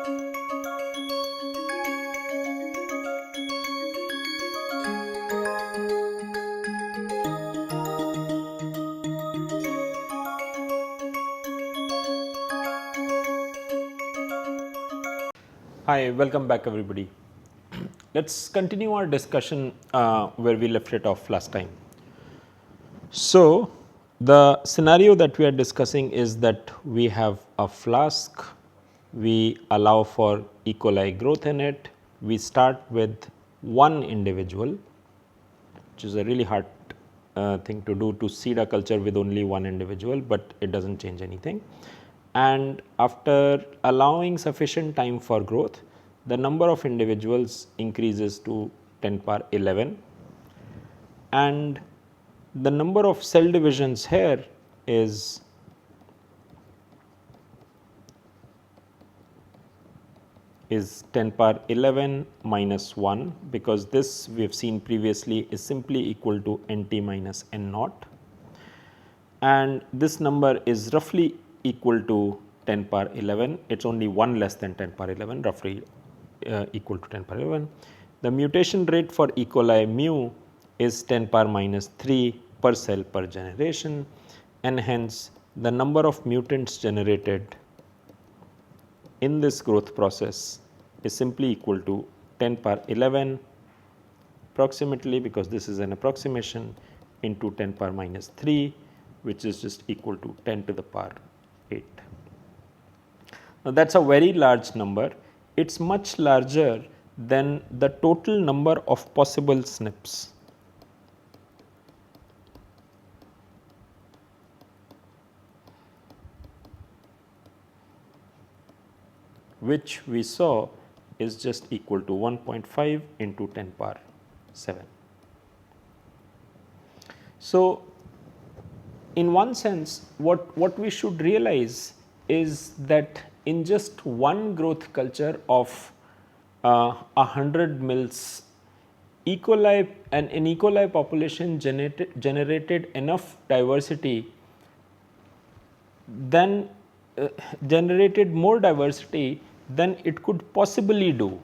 Hi, welcome back everybody. Let's continue our discussion where we left it off last time. So, the scenario that we are discussing is that we have a flask, we allow for E. coli growth in it, we start with one individual, which is a really hard thing to do, to seed a culture with only one individual, but it does not change anything. And after allowing sufficient time for growth, the number of individuals increases to 10 power 11, and the number of cell divisions here is is 10 power 11 minus 1, because this we have seen previously is simply equal to nt minus n naught, and this number is roughly equal to 10 power 11. It is only 1 less than 10 power 11, roughly equal to 10 power 11. The mutation rate for E. coli mu is 10 power minus 3 per cell per generation, and hence the number of mutants generated in this growth process is simply equal to 10 power 11 approximately, because this is an approximation, into 10 power minus 3, which is just equal to 10 to the power 8. Now, that is a very large number. It is much larger than the total number of possible SNPs. Which we saw is just equal to 1.5 into 10 power 7. So, in one sense, what we should realize is that in just one growth culture of 100 mils, E. coli and an E. coli population generated enough diversity, then generated more diversity than it could possibly do.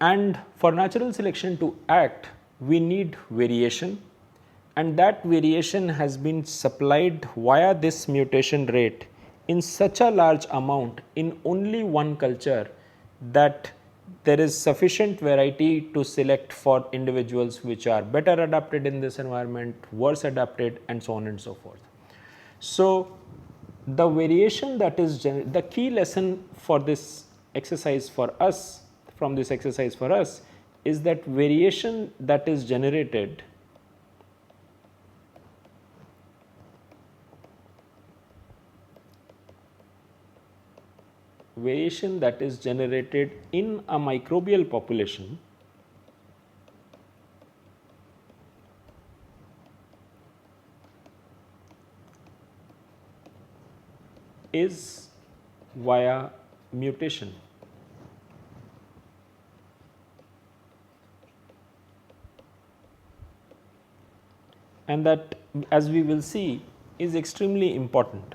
And for natural selection to act, we need variation, and that variation has been supplied via this mutation rate in such a large amount in only one culture that there is sufficient variety to select for individuals which are better adapted in this environment, worse adapted, and so on and so forth. So, the variation that is the key lesson for this exercise for us, from this exercise for us, is that variation that is generated in a microbial population is via mutation. And that, as we will see, is extremely important.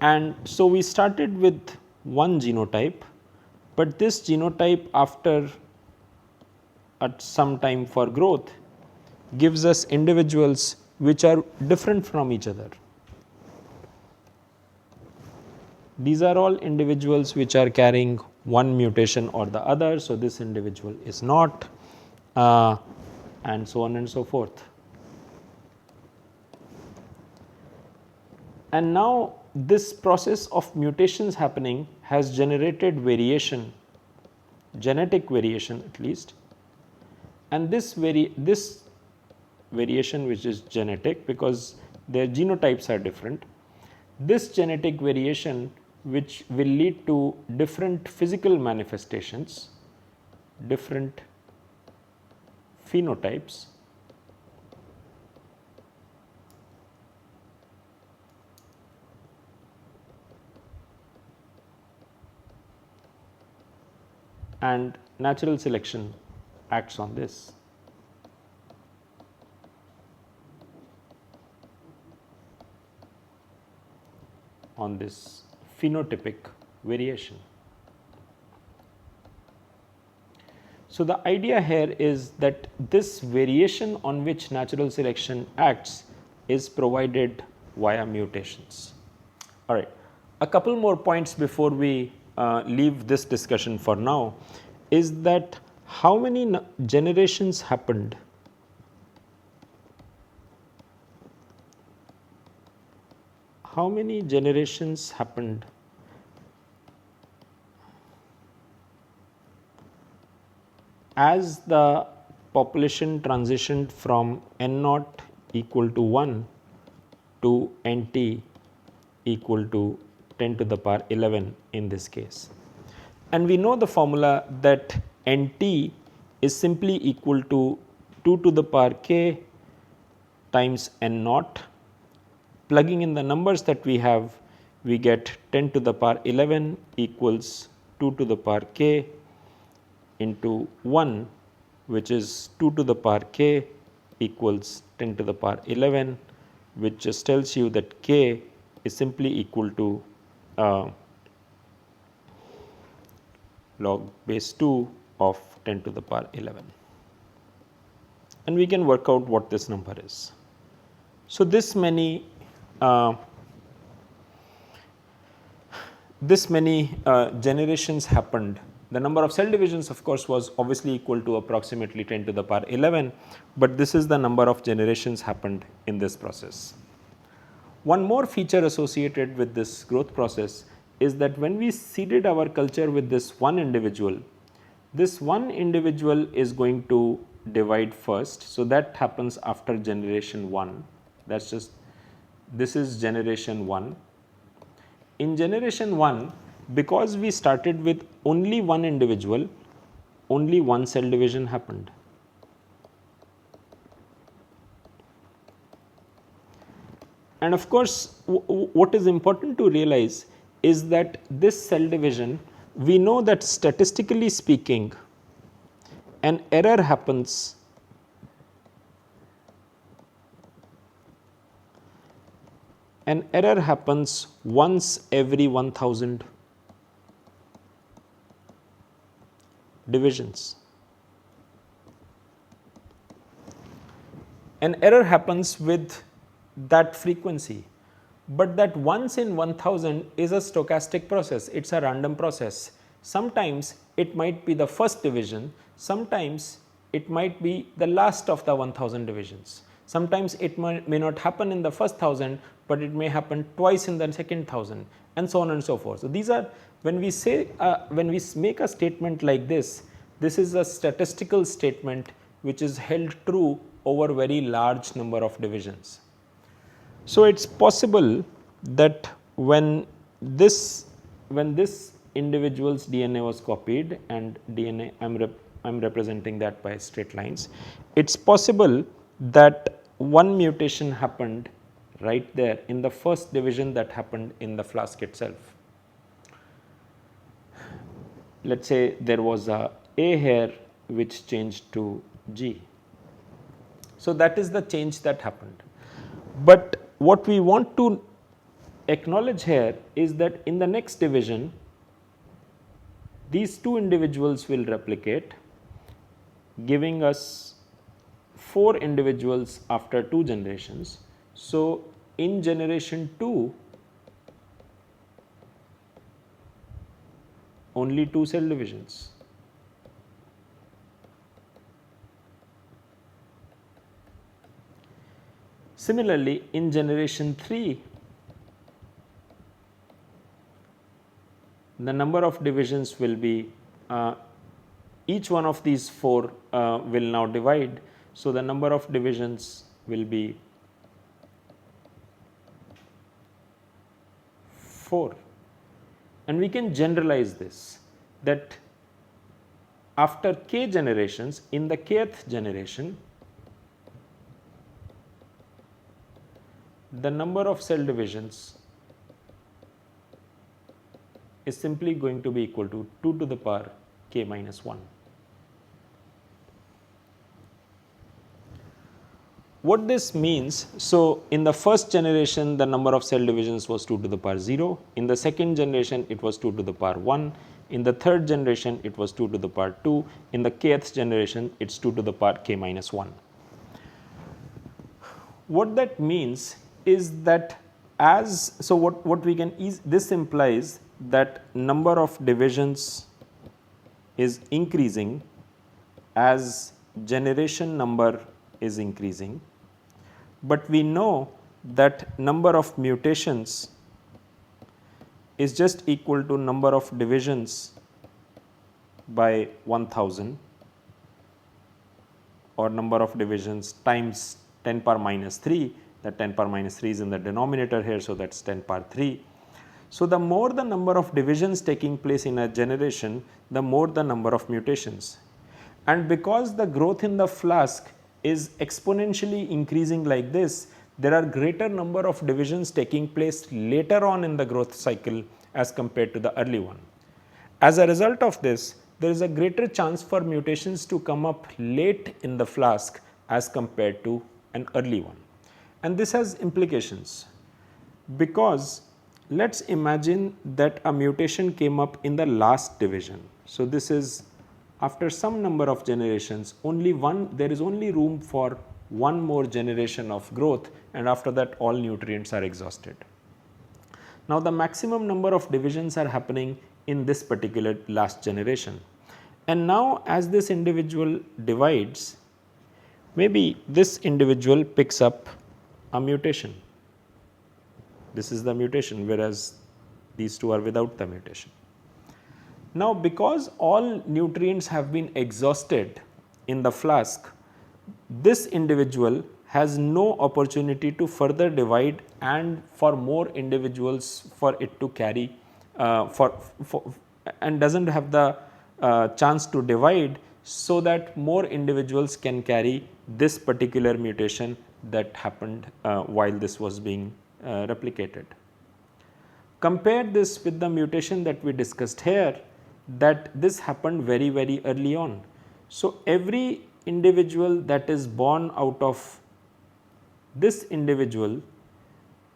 And so, we started with one genotype, but this genotype, after at some time for growth, gives us individuals which are different from each other. These are all individuals which are carrying one mutation or the other. So, this individual is not, and so on and so forth. And now, this process of mutations happening has generated variation, genetic variation at least, and this variation, which is genetic because their genotypes are different, this genetic variation, which will lead to different physical manifestations, different phenotypes, and natural selection acts on this. On this phenotypic variation. So, the idea here is that this variation on which natural selection acts is provided via mutations. All right, a couple more points before we leave this discussion for now is that how many generations happened as the population transitioned from n naught equal to 1 to nt equal to 10 to the power 11 in this case. And we know the formula that nt is simply equal to 2 to the power k times n naught. Plugging in the numbers that we have, we get 10 to the power 11 equals 2 to the power k into 1, which is 2 to the power k equals 10 to the power 11, which just tells you that k is simply equal to log base 2 of 10 to the power 11. And we can work out what this number is. So, this many generations happened. The number of cell divisions of course was obviously equal to approximately 10 to the power 11, but this is the number of generations happened in this process. One more feature associated with this growth process is that when we seeded our culture with this one individual is going to divide first. So, that happens after generation 1, that is just this is generation 1. In generation 1, because we started with only one individual, only one cell division happened. And of course, what is important to realize is that this cell division, we know that statistically speaking, an error happens once every 1000 divisions. An error happens with that frequency, but that once in 1000 is a stochastic process, it is a random process. Sometimes it might be the first division, sometimes it might be the last of the 1000 divisions. Sometimes it may not happen in the first 1000, but it may happen twice in the second 1000, and so on and so forth. So, these are when we say when we make a statement like this is a statistical statement which is held true over very large number of divisions. So, it is possible that when this individual's DNA was copied, and DNA I am representing that by straight lines, it is possible that one mutation happened right there in the first division that happened in the flask itself. Let us say there was a here which changed to G. So, that is the change that happened. But what we want to acknowledge here is that in the next division, these two individuals will replicate, giving us 4 individuals after 2 generations. So, in generation 2, only 2 cell divisions. Similarly, in generation 3, the number of divisions will be each one of these 4 will now divide. So, the number of divisions will be 4, and we can generalize this, that after k generations, in the kth generation, the number of cell divisions is simply going to be equal to 2 to the power k minus 1. What this means, so in the first generation the number of cell divisions was 2 to the power 0, in the second generation it was 2 to the power 1, in the third generation it was 2 to the power 2, in the kth generation it is 2 to the power k minus 1. What that means is that what we can this implies that number of divisions is increasing as generation number is increasing, but we know that number of mutations is just equal to number of divisions by 1000 or number of divisions times 10 power minus 3, that 10 power minus 3 is in the denominator here, so that is 10 power 3. So, the more the number of divisions taking place in a generation, the more the number of mutations. And because the growth in the flask is exponentially increasing like this, there are greater number of divisions taking place later on in the growth cycle as compared to the early one. As a result of this, there is a greater chance for mutations to come up late in the flask as compared to an early one. And this has implications, because let us imagine that a mutation came up in the last division. So, this is after some number of generations, there is only room for one more generation of growth, and after that all nutrients are exhausted. Now, the maximum number of divisions are happening in this particular last generation, and now as this individual divides, maybe this individual picks up a mutation. This is the mutation, whereas these two are without the mutation. Now, because all nutrients have been exhausted in the flask, this individual has no opportunity to further divide and for more individuals for it to carry and does not have the chance to divide, so that more individuals can carry this particular mutation that happened while this was being replicated. Compare this with the mutation that we discussed here, that this happened very, very early on. So, every individual that is born out of this individual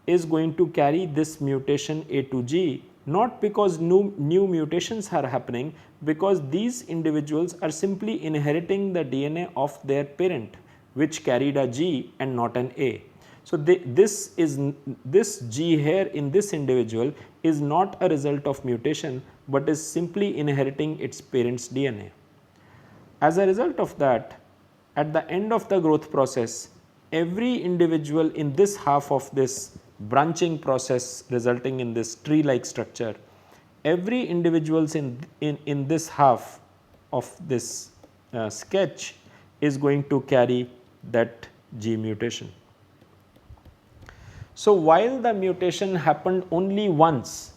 is going to carry this mutation A to G, not because new mutations are happening, because these individuals are simply inheriting the DNA of their parent, which carried a G and not an A. So, this G here in this individual is not a result of mutation, but is simply inheriting its parent's DNA. As a result of that, at the end of the growth process, every individual in this half of this branching process resulting in this tree like structure, every individual in this half of this sketch is going to carry that G mutation. So, while the mutation happened only once,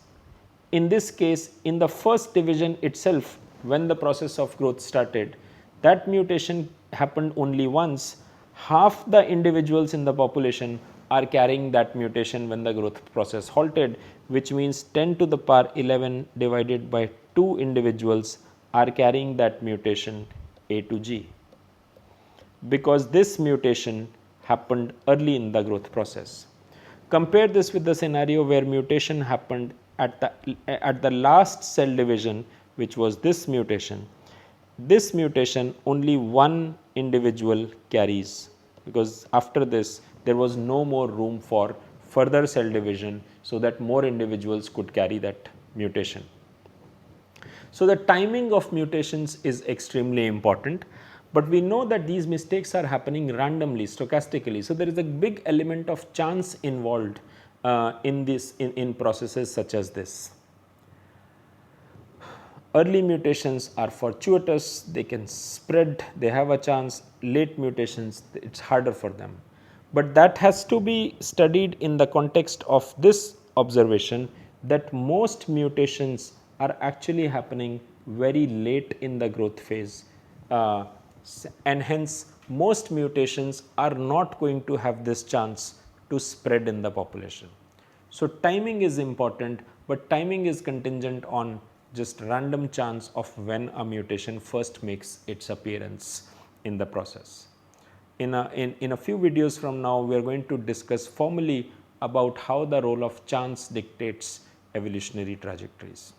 in this case in the first division itself, when the process of growth started, that mutation happened only once. Half the individuals in the population are carrying that mutation when the growth process halted, which means 10 to the power 11 divided by 2 individuals are carrying that mutation A to G, because this mutation happened early in the growth process. Compare this with the scenario where mutation happened at the last cell division, which was this mutation. This mutation only one individual carries, because after this there was no more room for further cell division, so that more individuals could carry that mutation. So, the timing of mutations is extremely important, but we know that these mistakes are happening randomly, stochastically. So, there is a big element of chance involved in processes such as this. Early mutations are fortuitous, they can spread, they have a chance. Late mutations, it is harder for them. But that has to be studied in the context of this observation, that most mutations are actually happening very late in the growth phase, and hence most mutations are not going to have this chance to spread in the population. So, timing is important, but timing is contingent on just random chance of when a mutation first makes its appearance in the process. in a few videos from now, we are going to discuss formally about how the role of chance dictates evolutionary trajectories.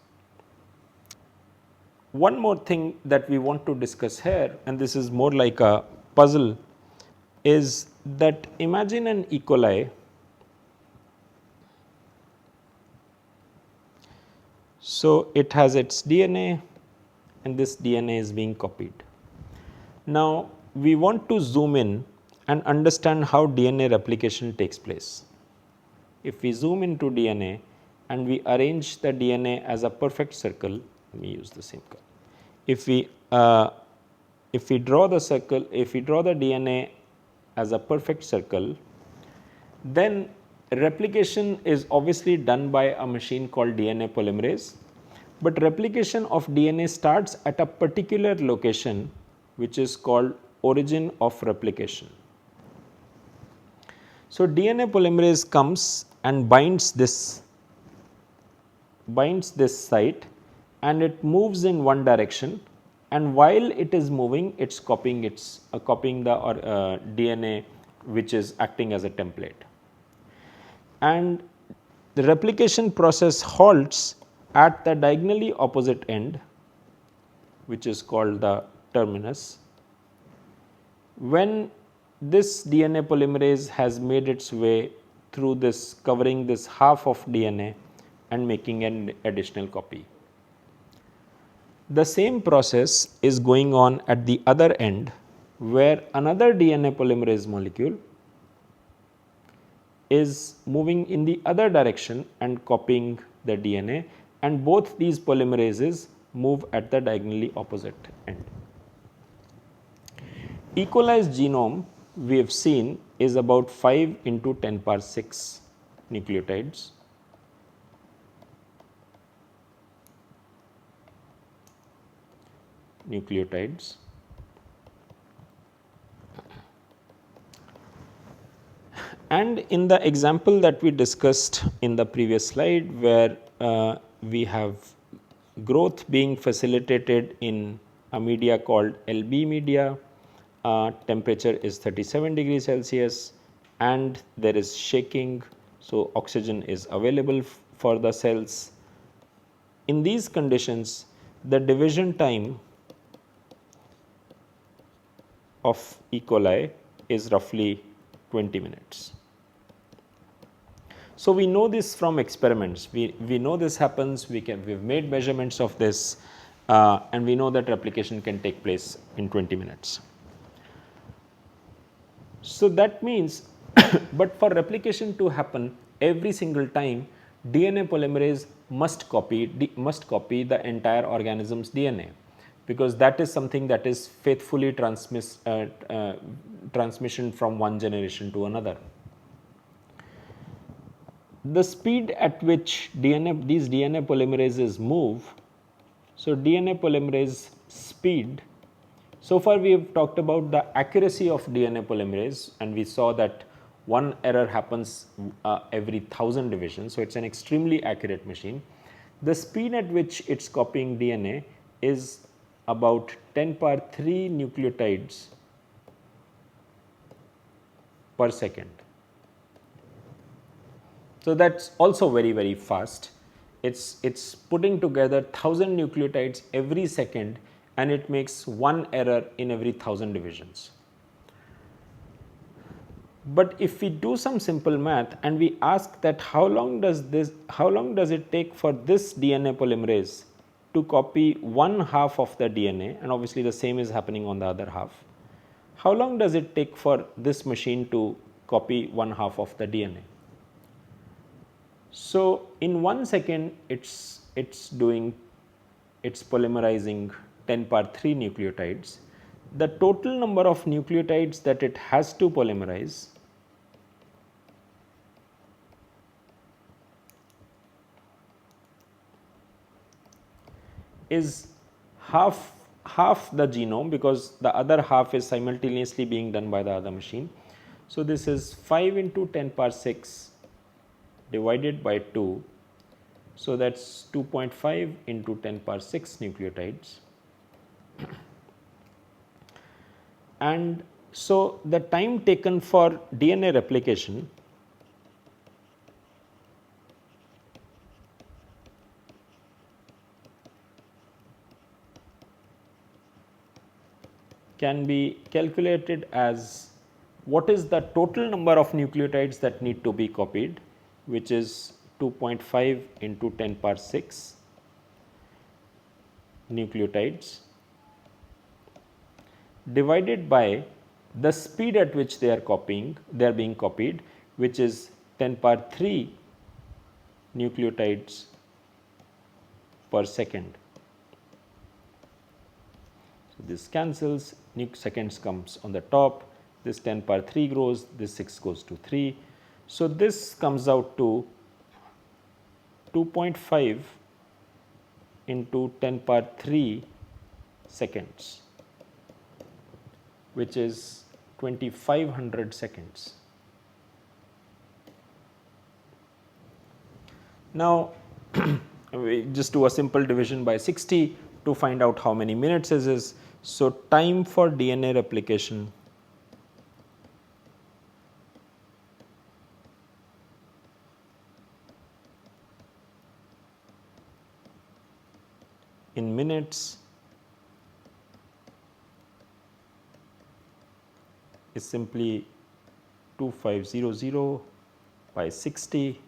One more thing that we want to discuss here, and this is more like a puzzle, is that imagine an E. coli. So, it has its DNA and this DNA is being copied. Now, we want to zoom in and understand how DNA replication takes place. If we zoom into DNA and we arrange the DNA as a perfect circle, let me use the same color. If we draw the circle, if we draw the DNA as a perfect circle, then replication is obviously done by a machine called DNA polymerase, but replication of DNA starts at a particular location which is called origin of replication. So, DNA polymerase comes and binds this site and it moves in one direction, and while it is moving it is copying the DNA which is acting as a template, and the replication process halts at the diagonally opposite end which is called the terminus. When this DNA polymerase has made its way through this, covering this half of DNA and making an additional copy. The same process is going on at the other end, where another DNA polymerase molecule is moving in the other direction and copying the DNA, and both these polymerases move at the diagonally opposite end. E. coli's genome we have seen is about 5 into 10 power 6 nucleotides. And in the example that we discussed in the previous slide, where we have growth being facilitated in a media called LB media, temperature is 37 degrees Celsius and there is shaking, so oxygen is available for the cells. In these conditions, the division time of E. coli is roughly 20 minutes. So, we know this from experiments, we know this happens, we have made measurements of this and we know that replication can take place in 20 minutes. So, that means but for replication to happen every single time, DNA polymerase must copy the entire organism's DNA, because that is something that is faithfully transmission from one generation to another. The speed at which these DNA polymerases move, so DNA polymerase speed, so far we have talked about the accuracy of DNA polymerase and we saw that one error happens every 1000 divisions, so it is an extremely accurate machine. The speed at which it is copying DNA is about 10 power 3 nucleotides per second. So, that is also very fast. It's putting together 1000 nucleotides every second and it makes one error in every 1000 divisions. But if we do some simple math and we ask that how long does it take for this DNA polymerase to copy one half of the DNA, and obviously the same is happening on the other half, how long does it take for this machine to copy one half of the DNA? So, in 1 second it's polymerizing 10 power 3 nucleotides. The total number of nucleotides that it has to polymerize is half the genome, because the other half is simultaneously being done by the other machine. So, this is 5 into 10 power 6 divided by 2. So, that is 2.5 into 10 power 6 nucleotides, and So, the time taken for DNA replication can be calculated as what is the total number of nucleotides that need to be copied, which is 2.5 into 10 power 6 nucleotides, divided by the speed at which they are being copied, which is 10 power 3 nucleotides per second. So, this cancels, seconds comes on the top, this 10 power 3 grows, this 6 goes to 3. So, this comes out to 2.5 into 10 power 3 seconds, which is 2500 seconds. Now, we just do a simple division by 60 to find out how many minutes it is. So, time for DNA replication in minutes is simply 2500 by 60,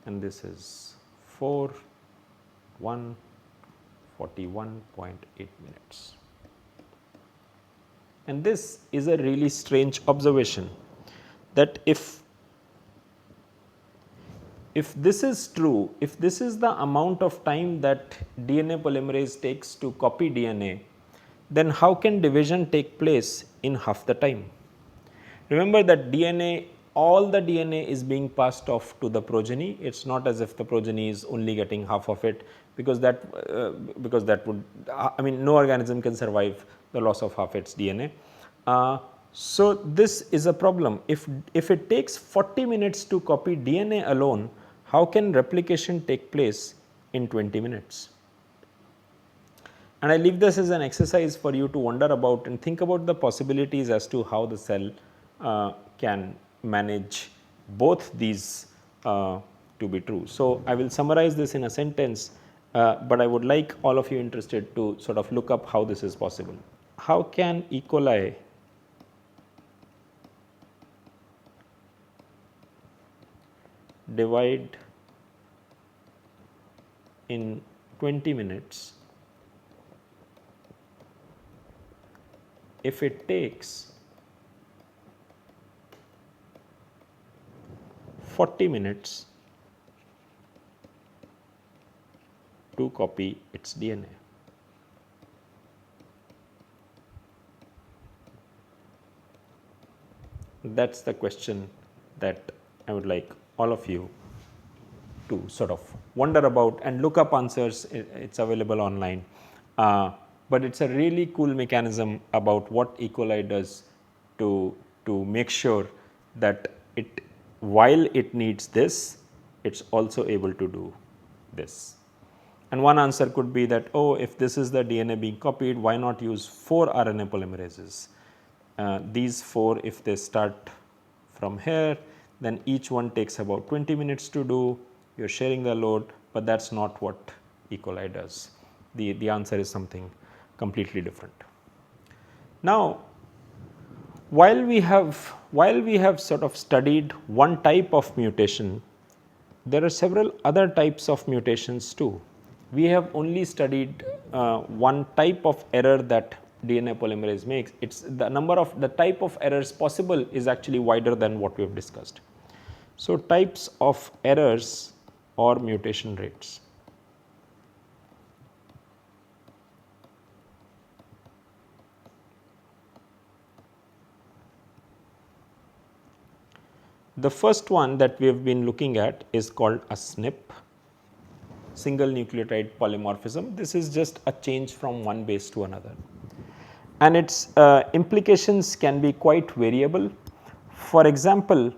and this is 41.8 minutes. And this is a really strange observation, that if this is true, if this is the amount of time that DNA polymerase takes to copy DNA, then how can division take place in half the time? Remember that DNA, all the DNA is being passed off to the progeny. It is not as if the progeny is only getting half of it, because that would, I mean, no organism can survive the loss of half its DNA. So, this is a problem. If it takes 40 minutes to copy DNA alone, how can replication take place in 20 minutes? And I leave this as an exercise for you to wonder about and think about the possibilities as to how the cell can manage both these to be true. So, I will summarize this in a sentence, but I would like all of you interested to sort of look up how this is possible. How can E. coli divide in 20 minutes if it takes 40 minutes to copy its DNA? That is the question that I would like all of you to sort of wonder about and look up answers. It is available online, but it is a really cool mechanism about what E. coli does to make sure that it, while it needs this, it is also able to do this. And one answer could be that, oh, if this is the DNA being copied, why not use 4 RNA polymerases? These 4, if they start from here, then each one takes about 20 minutes to do. You are sharing the load, but that is not what E. coli does. The answer is something completely different. Now, while we have sort of studied one type of mutation, there are several other types of mutations too. We have only studied one type of error that DNA polymerase makes. It's the number of the type of errors possible is actually wider than what we have discussed. So, types of errors or mutation rates. The first one that we have been looking at is called a SNP, single nucleotide polymorphism. This is just a change from one base to another, and its implications can be quite variable. For example,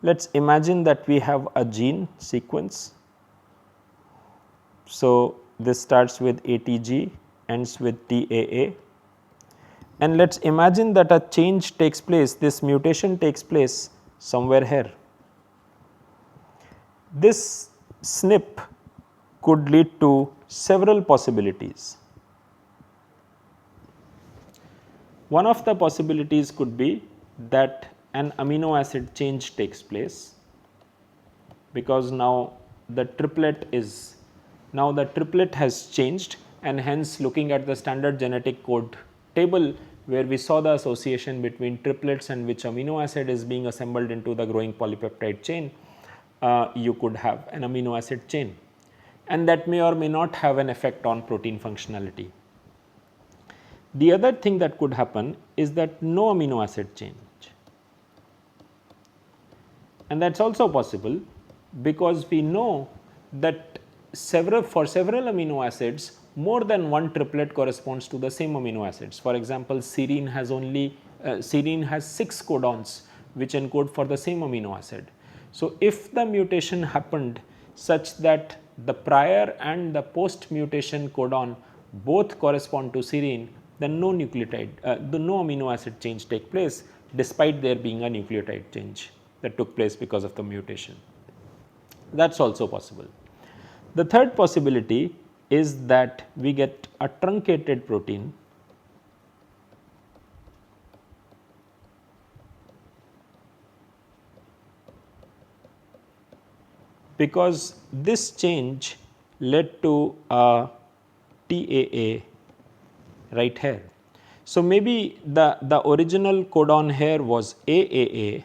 let us imagine that we have a gene sequence. So, this starts with ATG, ends with TAA, and let us imagine that a change takes place, this mutation takes place somewhere here. This SNP could lead to several possibilities. One of the possibilities could be that an amino acid change takes place, because now the triplet has changed, and hence looking at the standard genetic code table where we saw the association between triplets and which amino acid is being assembled into the growing polypeptide chain, you could have an amino acid chain, and that may or may not have an effect on protein functionality. The other thing that could happen is that no amino acid change, and that is also possible because we know that for several amino acids more than one triplet corresponds to the same amino acids. For example, serine has 6 codons which encode for the same amino acid. So, if the mutation happened such that the prior and the post mutation codon both correspond to serine, then no amino acid change take place despite there being a nucleotide change that took place because of the mutation. That is also possible. The third possibility is that we get a truncated protein because this change led to a TAA right here. So, maybe the original codon here was AAA,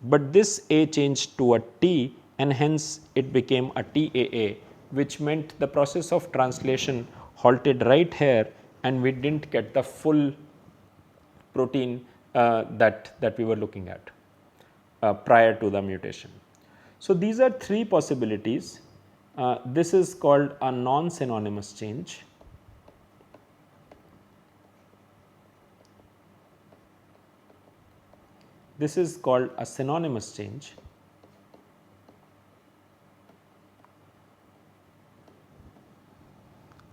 but this A changed to a T and hence it became a TAA, which meant the process of translation halted right here and we did not get the full protein that we were looking at prior to the mutation. So, these are 3 possibilities. This is called a non-synonymous change. This is called a synonymous change.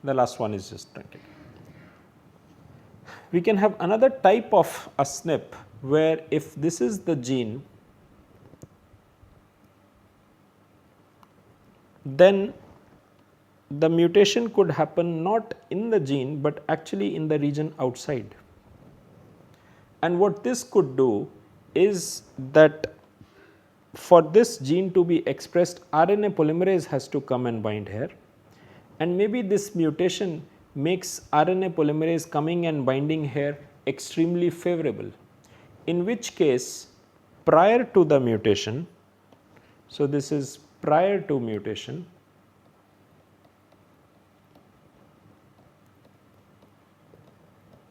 The last one is just truncated. We can have another type of a SNP where if this is the gene, then the mutation could happen not in the gene, but actually in the region outside. And what this could do is that for this gene to be expressed, RNA polymerase has to come and bind here, and maybe this mutation makes RNA polymerase coming and binding here extremely favorable, in which case prior to the mutation, so this is prior to mutation,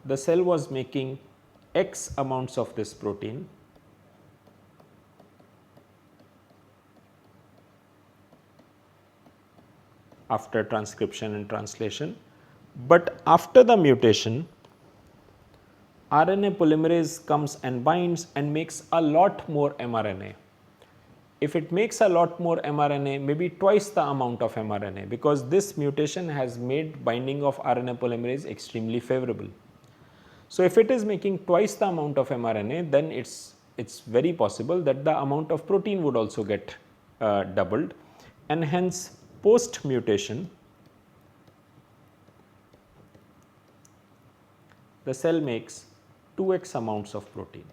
the cell was making X amounts of this protein, after transcription and translation, but after the mutation RNA polymerase comes and binds and makes a lot more mRNA. If it makes a lot more mRNA, maybe twice the amount of mRNA, because this mutation has made binding of RNA polymerase extremely favorable. So, if it is making twice the amount of mRNA, then it is very possible that the amount of protein would also get doubled, and hence post mutation the cell makes 2x amounts of protein.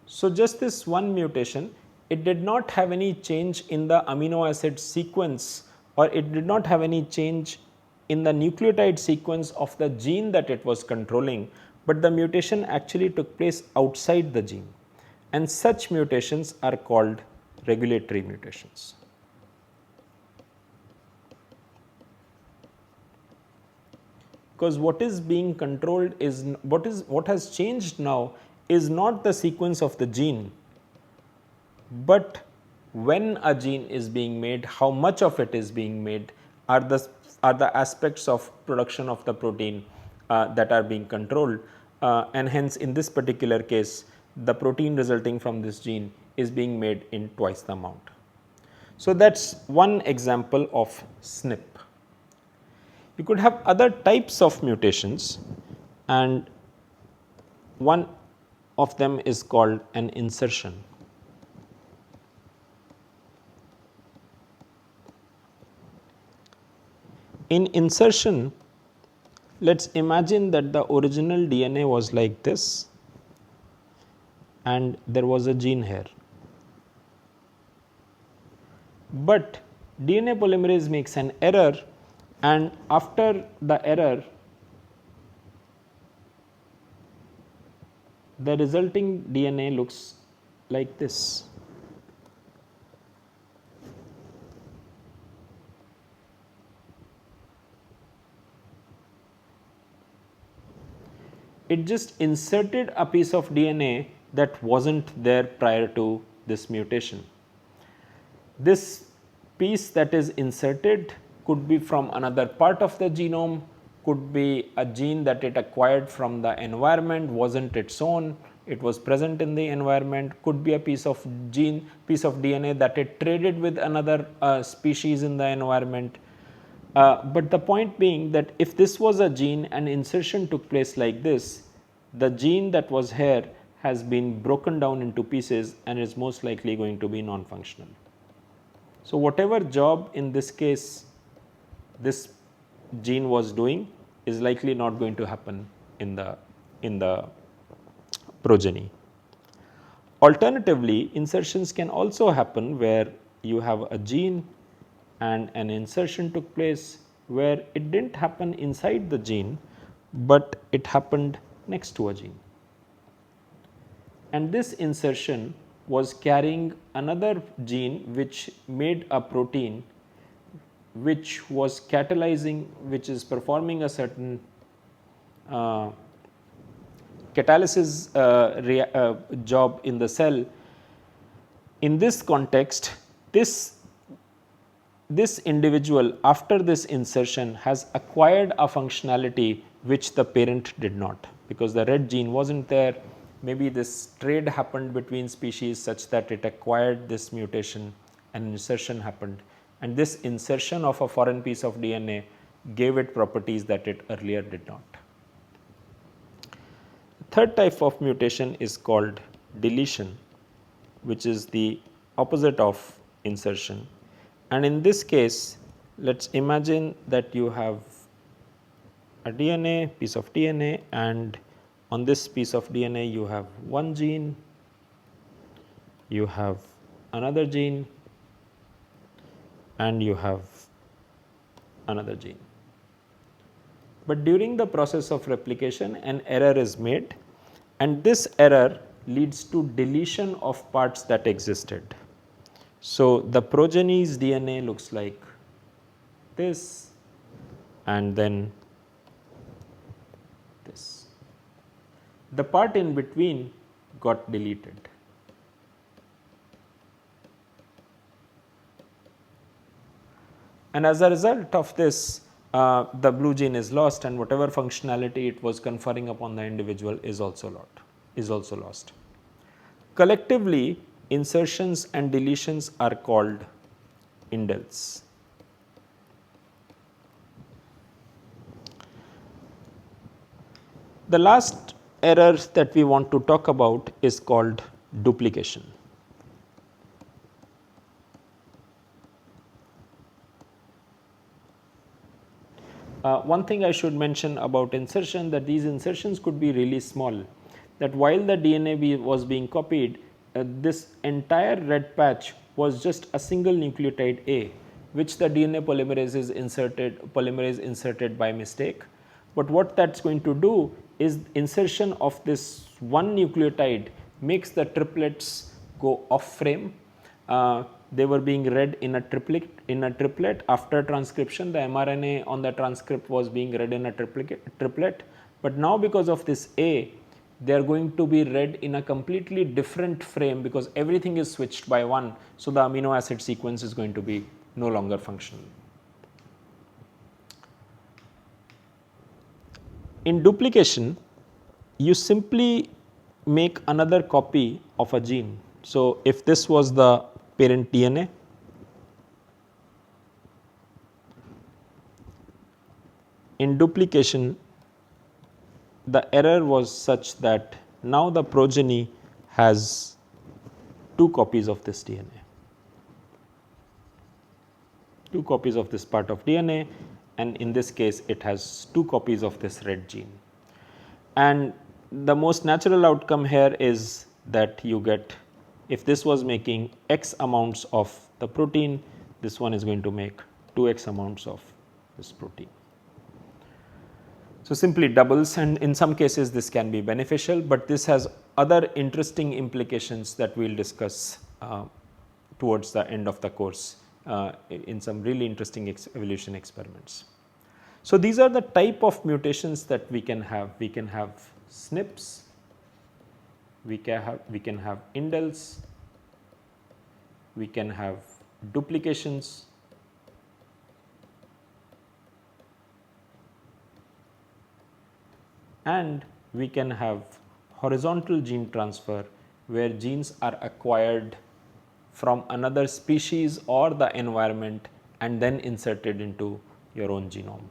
So, just this one mutation, it did not have any change in the amino acid sequence, or it did not have any change in the nucleotide sequence of the gene that it was controlling, but the mutation actually took place outside the gene, and such mutations are called regulatory mutations. Because what is being controlled is what has changed now is not the sequence of the gene, but when a gene is being made, how much of it is being made are the aspects of production of the protein that are being controlled, and hence in this particular case the protein resulting from this gene is being made in twice the amount. So, that is one example of SNP. You could have other types of mutations, and one of them is called an insertion. In insertion, let us imagine that the original DNA was like this and there was a gene here. But DNA polymerase makes an error, and after the error the resulting DNA looks like this. It just inserted a piece of DNA that was not there prior to this mutation. This piece that is inserted could be from another part of the genome, could be a gene that it acquired from the environment, was not its own, it was present in the environment, could be a piece of DNA that it traded with another species in the environment. But the point being that if this was a gene and insertion took place like this, the gene that was here has been broken down into pieces and is most likely going to be non-functional. So, whatever job in this case this gene was doing is likely not going to happen in the progeny. Alternatively, insertions can also happen where you have a gene and an insertion took place where it did not happen inside the gene, but it happened next to a gene. And this insertion was carrying another gene which made a protein which was catalyzing, which is performing a certain catalysis job in the cell. In this context, this individual after this insertion has acquired a functionality which the parent did not, because the red gene was not there. Maybe this trade happened between species such that it acquired this mutation and insertion happened, and this insertion of a foreign piece of DNA gave it properties that it earlier did not. The third type of mutation is called deletion, which is the opposite of insertion. And in this case, let us imagine that you have a piece of DNA, and on this piece of DNA you have one gene, you have another gene, and you have another gene. But during the process of replication an error is made, and this error leads to deletion of parts that existed. So, the progeny's DNA looks like this and then this. The part in between got deleted. And as a result of this, the blue gene is lost, and whatever functionality it was conferring upon the individual is also lost. Collectively, insertions and deletions are called indels. The last error that we want to talk about is called duplication. One thing I should mention about insertion, that these insertions could be really small, that while the DNA was being copied, this entire red patch was just a single nucleotide A, which the DNA polymerase inserted by mistake. But what that is going to do is insertion of this one nucleotide makes the triplets go off frame. They were being read in a triplet. After transcription, the mRNA on the transcript was being read in a triplet. But now because of this A, they are going to be read in a completely different frame because everything is switched by 1. So, the amino acid sequence is going to be no longer functional. In duplication, you simply make another copy of a gene. So, if this was the parent DNA, in duplication the error was such that now the progeny has 2 copies of this DNA, 2 copies of this part of DNA, and in this case it has 2 copies of this red gene. And the most natural outcome here is that you get, if this was making x amounts of the protein, this one is going to make 2x amounts of this protein. So, simply doubles, and in some cases this can be beneficial, but this has other interesting implications that we will discuss towards the end of the course in some really interesting evolution experiments. So, these are the type of mutations that we can have. We can have SNPs, we can have indels, we can have duplications, and we can have horizontal gene transfer where genes are acquired from another species or the environment and then inserted into your own genome.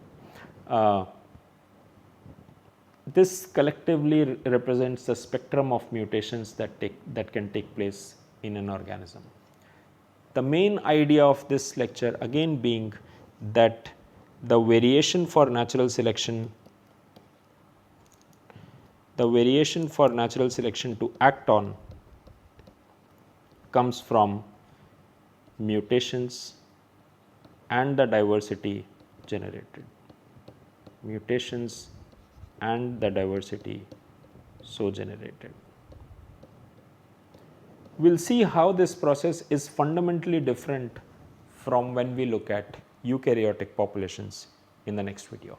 This collectively represents the spectrum of mutations that can take place in an organism. The main idea of this lecture again being that the variation for natural selection to act on comes from mutations and the diversity generated, mutations and the diversity so generated. We will see how this process is fundamentally different from when we look at eukaryotic populations in the next video.